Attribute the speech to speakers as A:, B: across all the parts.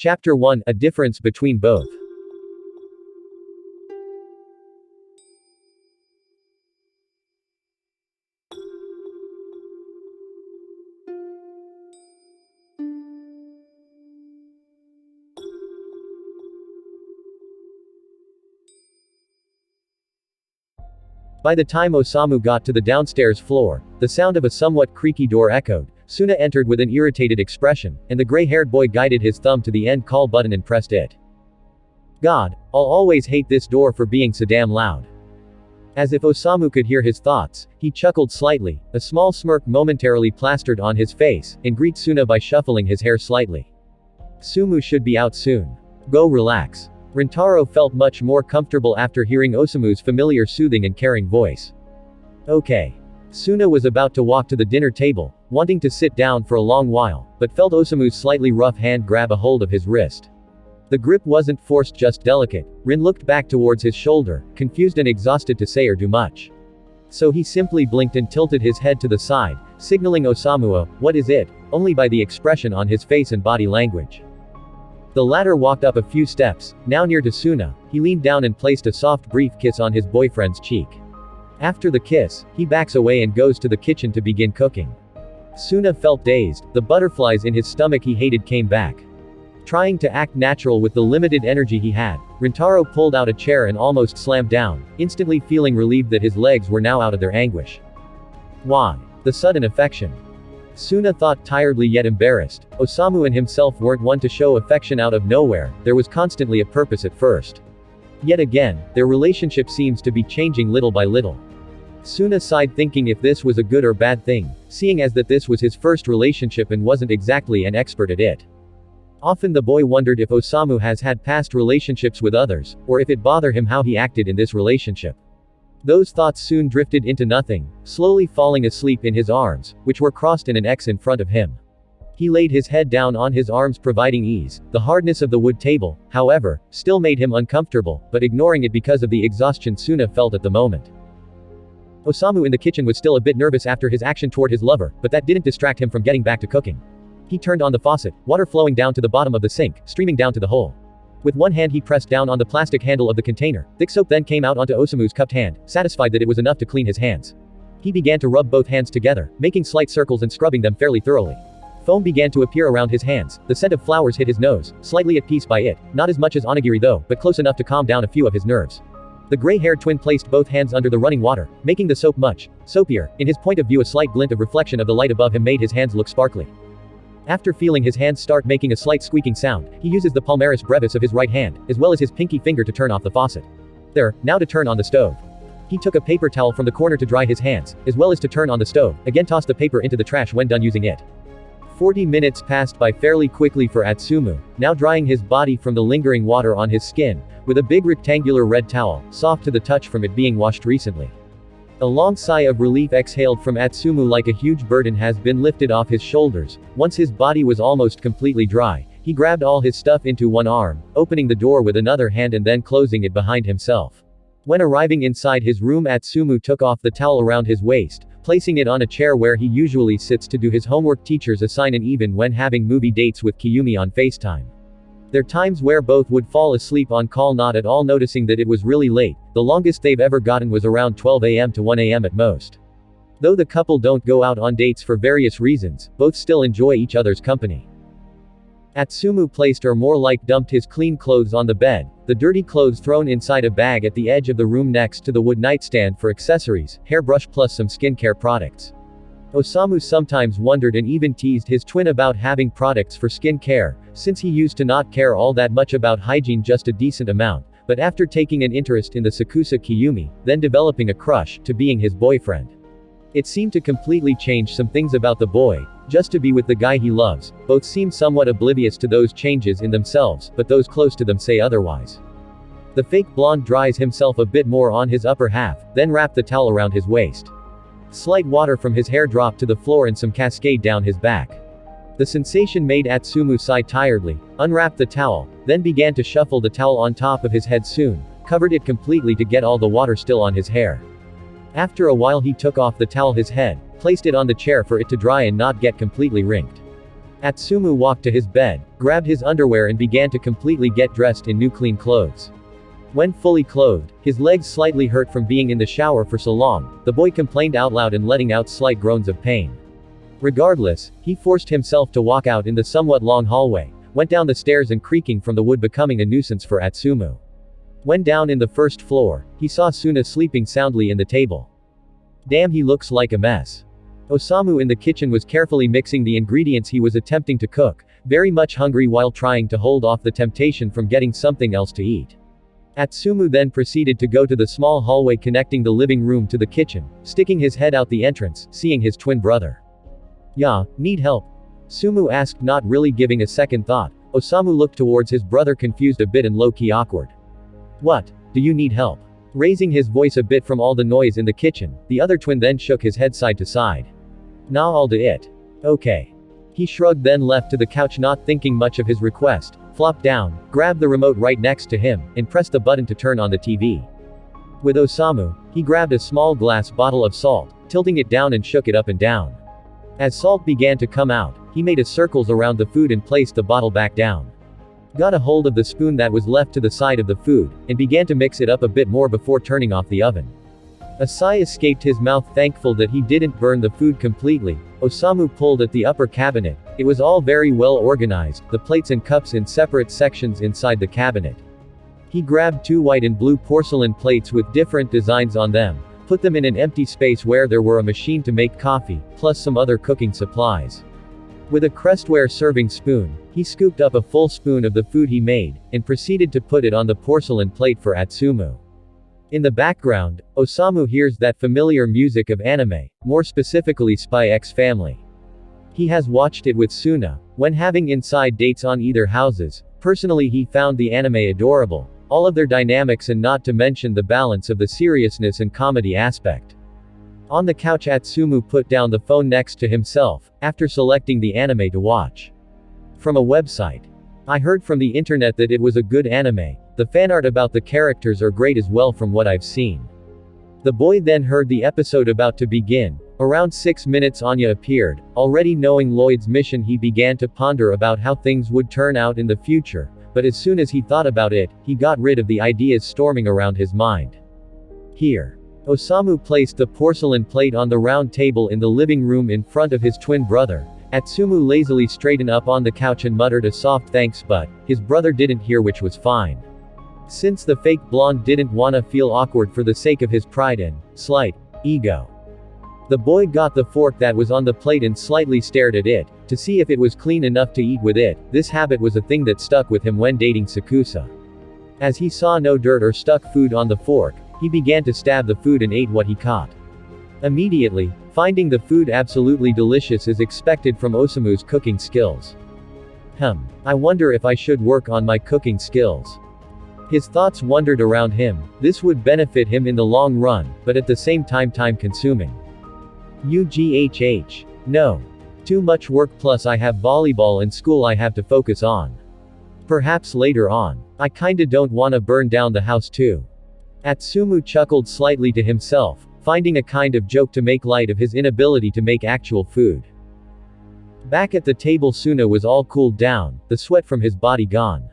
A: Chapter 1: A difference between both. By the time Osamu got to the downstairs floor, the sound of a somewhat creaky door echoed. Suna entered with an irritated expression, and the gray-haired boy guided his thumb to the end call button and pressed it. God, I'll always hate this door for being so damn loud. As if Osamu could hear his thoughts, he chuckled slightly, a small smirk momentarily plastered on his face, and greeted Suna by shuffling his hair slightly. Sumu should be out soon. Go relax. Rintaro felt much more comfortable after hearing Osamu's familiar soothing and caring voice. Okay. Suna was about to walk to the dinner table, wanting to sit down for a long while, but felt Osamu's slightly rough hand grab a hold of his wrist. The grip wasn't forced, just delicate. Rin looked back towards his shoulder, confused and exhausted to say or do much. So he simply blinked and tilted his head to the side, signaling Osamu a, "What is it?" only by the expression on his face and body language. The latter walked up a few steps, now near to Suna. He leaned down and placed a soft brief kiss on his boyfriend's cheek. After the kiss, he backs away and goes to the kitchen to begin cooking. Suna felt dazed, the butterflies in his stomach he hated came back. Trying to act natural with the limited energy he had, Rintaro pulled out a chair and almost slammed down, instantly feeling relieved that his legs were now out of their anguish. Why? The sudden affection. Suna thought tiredly yet embarrassed. Osamu and himself weren't one to show affection out of nowhere, there was constantly a purpose at first. Yet again, their relationship seems to be changing little by little. Suna sighed, thinking if this was a good or bad thing, seeing as that this was his first relationship and wasn't exactly an expert at it. Often the boy wondered if Osamu has had past relationships with others, or if it bothered him how he acted in this relationship. Those thoughts soon drifted into nothing, slowly falling asleep in his arms, which were crossed in an X in front of him. He laid his head down on his arms, providing ease. The hardness of the wood table, however, still made him uncomfortable, but ignoring it because of the exhaustion Suna felt at the moment. Osamu in the kitchen was still a bit nervous after his action toward his lover, but that didn't distract him from getting back to cooking. He turned on the faucet, water flowing down to the bottom of the sink, streaming down to the hole. With one hand he pressed down on the plastic handle of the container. Thick soap then came out onto Osamu's cupped hand, satisfied that it was enough to clean his hands. He began to rub both hands together, making slight circles and scrubbing them fairly thoroughly. Foam began to appear around his hands, the scent of flowers hit his nose, slightly at peace by it, not as much as onigiri though, but close enough to calm down a few of his nerves. The gray-haired twin placed both hands under the running water, making the soap much soapier. In his point of view, a slight glint of reflection of the light above him made his hands look sparkly. After feeling his hands start making a slight squeaking sound, he uses the palmaris brevis of his right hand, as well as his pinky finger to turn off the faucet. There, now to turn on the stove. He took a paper towel from the corner to dry his hands, as well as to turn on the stove, again tossed the paper into the trash when done using it. 40 minutes passed by fairly quickly for Atsumu, now drying his body from the lingering water on his skin, with a big rectangular red towel, soft to the touch from it being washed recently. A long sigh of relief exhaled from Atsumu, like a huge burden has been lifted off his shoulders. Once his body was almost completely dry, he grabbed all his stuff into one arm, opening the door with another hand and then closing it behind himself. When arriving inside his room, Atsumu took off the towel around his waist, placing it on a chair where he usually sits to do his homework, teachers assign, and even when having movie dates with Kiyumi on FaceTime. There are times where both would fall asleep on call, not at all noticing that it was really late. The longest they've ever gotten was around 12 a.m. to 1 a.m. at most. Though the couple don't go out on dates for various reasons, both still enjoy each other's company. Atsumu placed, or more like dumped, his clean clothes on the bed, the dirty clothes thrown inside a bag at the edge of the room next to the wood nightstand for accessories, hairbrush plus some skincare products. Osamu sometimes wondered and even teased his twin about having products for skin care, since he used to not care all that much about hygiene, just a decent amount, but after taking an interest in the Sakusa Kiyumi, then developing a crush, to being his boyfriend. It seemed to completely change some things about the boy, just to be with the guy he loves. Both seem somewhat oblivious to those changes in themselves, but those close to them say otherwise. The fake blonde dries himself a bit more on his upper half, then wrapped the towel around his waist. Slight water from his hair dropped to the floor and some cascade down his back. The sensation made Atsumu sigh tiredly, unwrapped the towel, then began to shuffle the towel on top of his head, soon covered it completely to get all the water still on his hair. After a while he took off the towel his head, placed it on the chair for it to dry and not get completely wrinked. Atsumu walked to his bed, grabbed his underwear and began to completely get dressed in new clean clothes. When fully clothed, his legs slightly hurt from being in the shower for so long, the boy complained out loud and letting out slight groans of pain. Regardless, he forced himself to walk out in the somewhat long hallway, went down the stairs and creaking from the wood becoming a nuisance for Atsumu. When down in the first floor, he saw Suna sleeping soundly in the table. Damn, he looks like a mess. Osamu in the kitchen was carefully mixing the ingredients he was attempting to cook, very much hungry while trying to hold off the temptation from getting something else to eat. Atsumu then proceeded to go to the small hallway connecting the living room to the kitchen, sticking his head out the entrance, seeing his twin brother. "Ya, need help?" Sumu asked, not really giving a second thought. Osamu looked towards his brother confused a bit and low-key awkward. "What? Do you need help?" Raising his voice a bit from all the noise in the kitchen, the other twin then shook his head side to side. "Nah, I'll do it." "Okay." He shrugged then left to the couch not thinking much of his request, flopped down, grabbed the remote right next to him, and pressed the button to turn on the TV. With Osamu, he grabbed a small glass bottle of salt, tilting it down and shook it up and down. As salt began to come out, he made a circles around the food and placed the bottle back down. Got a hold of the spoon that was left to the side of the food, and began to mix it up a bit more before turning off the oven. A sigh escaped his mouth, thankful that he didn't burn the food completely. Osamu pulled at the upper cabinet. It was all very well organized, the plates and cups in separate sections inside the cabinet. He grabbed 2 white and blue porcelain plates with different designs on them, put them in an empty space where there were a machine to make coffee, plus some other cooking supplies. With a crestware serving spoon, he scooped up a full spoon of the food he made, and proceeded to put it on the porcelain plate for Atsumu. In the background, Osamu hears that familiar music of anime, more specifically Spy X Family. He has watched it with Suna, when having inside dates on either houses. Personally, he found the anime adorable, all of their dynamics and not to mention the balance of the seriousness and comedy aspect. On the couch, Atsumu put down the phone next to himself, after selecting the anime to watch. From a website. "I heard from the internet that it was a good anime, the fanart about the characters are great as well from what I've seen." The boy then heard the episode about to begin. Around 6 minutes Anya appeared. Already knowing Lloyd's mission, he began to ponder about how things would turn out in the future, but as soon as he thought about it, he got rid of the ideas storming around his mind. Here. Osamu placed the porcelain plate on the round table in the living room in front of his twin brother. Atsumu lazily straightened up on the couch and muttered a soft thanks, but his brother didn't hear, which was fine. Since the fake blonde didn't wanna feel awkward for the sake of his pride and slight ego. The boy got the fork that was on the plate and slightly stared at it, to see if it was clean enough to eat with it. This habit was a thing that stuck with him when dating Sakusa. As he saw no dirt or stuck food on the fork, he began to stab the food and ate what he caught. Immediately, finding the food absolutely delicious as expected from Osamu's cooking skills. I wonder if I should work on my cooking skills. His thoughts wandered around him. This would benefit him in the long run, but at the same time consuming. No. Too much work, plus I have volleyball and school I have to focus on. Perhaps later on. I kinda don't wanna burn down the house too. Atsumu chuckled slightly to himself, finding a kind of joke to make light of his inability to make actual food. Back at the table, Suna was all cooled down, the sweat from his body gone.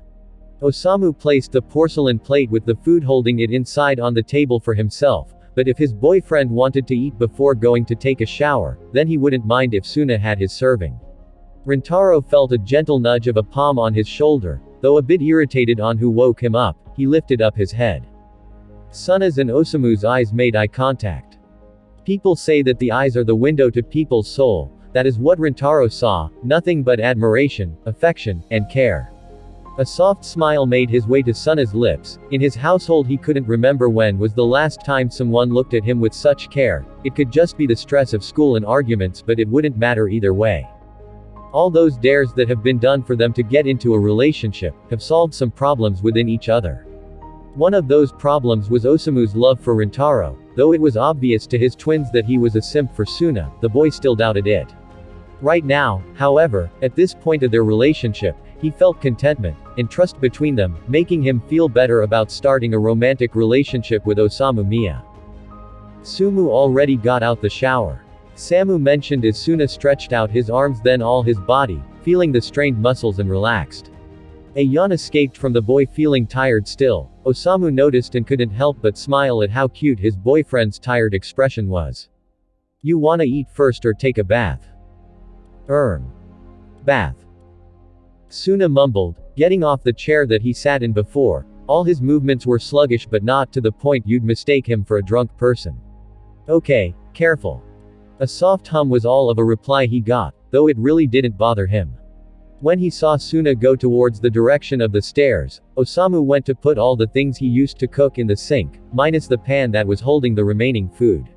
A: Osamu placed the porcelain plate with the food, holding it inside on the table for himself, but if his boyfriend wanted to eat before going to take a shower, then he wouldn't mind if Suna had his serving. Rintaro felt a gentle nudge of a palm on his shoulder, though a bit irritated on who woke him up, he lifted up his head. Suna's and Osamu's eyes made eye contact. People say that the eyes are the window to people's soul. That is what Rintaro saw, nothing but admiration, affection, and care. A soft smile made his way to Suna's lips. In his household he couldn't remember when was the last time someone looked at him with such care. It could just be the stress of school and arguments, but it wouldn't matter either way. All those dares that have been done for them to get into a relationship, have solved some problems within each other. One of those problems was Osamu's love for Rintaro. Though it was obvious to his twins that he was a simp for Suna, the boy still doubted it. Right now, however, at this point of their relationship, he felt contentment and trust between them, making him feel better about starting a romantic relationship with Osamu Miya. Sumu already got out the shower. Samu mentioned as Suna stretched out his arms, then all his body, feeling the strained muscles and relaxed. A yawn escaped from the boy feeling tired still. Osamu noticed and couldn't help but smile at how cute his boyfriend's tired expression was. You wanna eat first or take a bath? Bath. Suna mumbled, getting off the chair that he sat in before. All his movements were sluggish but not to the point you'd mistake him for a drunk person. Okay, careful. A soft hum was all of a reply he got, though it really didn't bother him. When he saw Suna go towards the direction of the stairs, Osamu went to put all the things he used to cook in the sink, minus the pan that was holding the remaining food.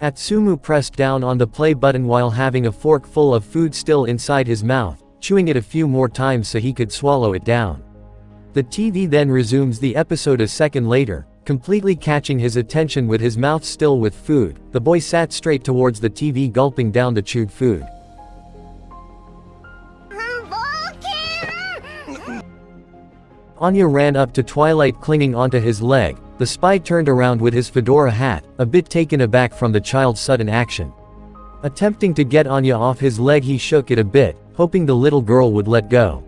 B: Atsumu pressed down on the play button while having a fork full of food still inside his mouth, chewing it a few more times so he could swallow it down. The TV then resumes the episode a second later, completely catching his attention with his mouth still with food. The boy sat straight towards the TV gulping down the chewed food. Anya ran up to Twilight clinging onto his leg. The spy turned around with his fedora hat, a bit taken aback from the child's sudden action. Attempting to get Anya off his leg, he shook it a bit, hoping the little girl would let go.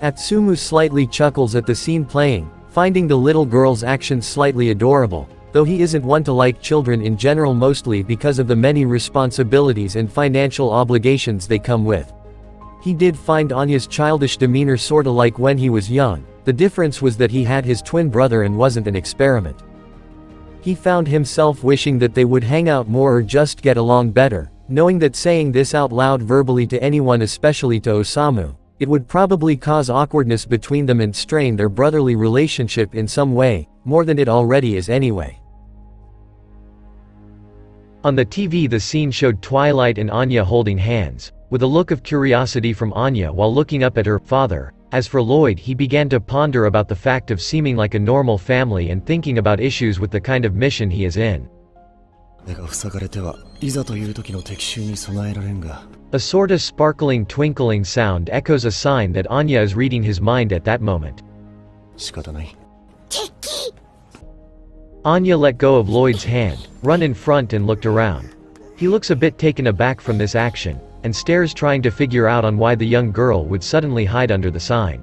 B: Atsumu slightly chuckles at the scene playing, finding the little girl's actions slightly adorable, though he isn't one to like children in general, mostly because of the many responsibilities and financial obligations they come with. He did find Anya's childish demeanor sorta like when he was young. The difference was that he had his twin brother and wasn't an experiment. He found himself wishing that they would hang out more or just get along better, knowing that saying this out loud verbally to anyone, especially to Osamu, it would probably cause awkwardness between them and strain their brotherly relationship in some way, more than it already is anyway.
A: On the TV, the scene showed Twilight and Anya holding hands, with a look of curiosity from Anya while looking up at her father. As for Lloyd, he began to ponder about the fact of seeming like a normal family and thinking about issues with the kind of mission he is in. A sorta sparkling twinkling sound echoes a sign that Anya is reading his mind at that moment. Anya let go of Lloyd's hand, run in front and looked around. He looks a bit taken aback from this action, and stares, trying to figure out on why the young girl would suddenly hide under the sign.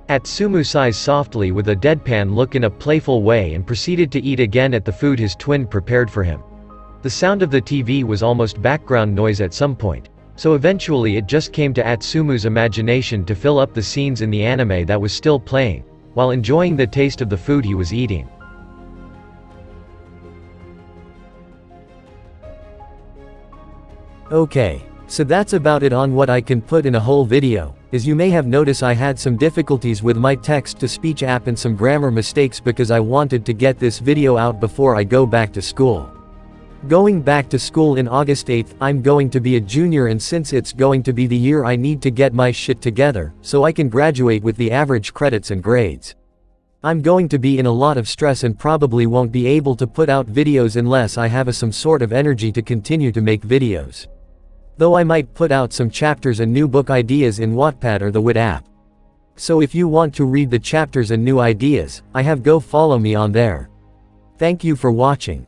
A: Atsumu sighs softly with a deadpan look in a playful way and proceeded to eat again at the food his twin prepared for him. The sound of the TV was almost background noise at some point, so eventually it just came to Atsumu's imagination to fill up the scenes in the anime that was still playing, while enjoying the taste of the food he was eating.
B: Okay, so that's about it on what I can put in a whole video. As you may have noticed, I had some difficulties with my text-to-speech app and some grammar mistakes because I wanted to get this video out before I go back to school. Going back to school in August 8th, I'm going to be a junior, and since it's going to be the year I need to get my shit together, so I can graduate with the average credits and grades. I'm going to be in a lot of stress and probably won't be able to put out videos unless I have some sort of energy to continue to make videos. Though I might put out some chapters and new book ideas in Wattpad or the Wit app. So if you want to read the chapters and new ideas I have, go follow me on there. Thank you for watching.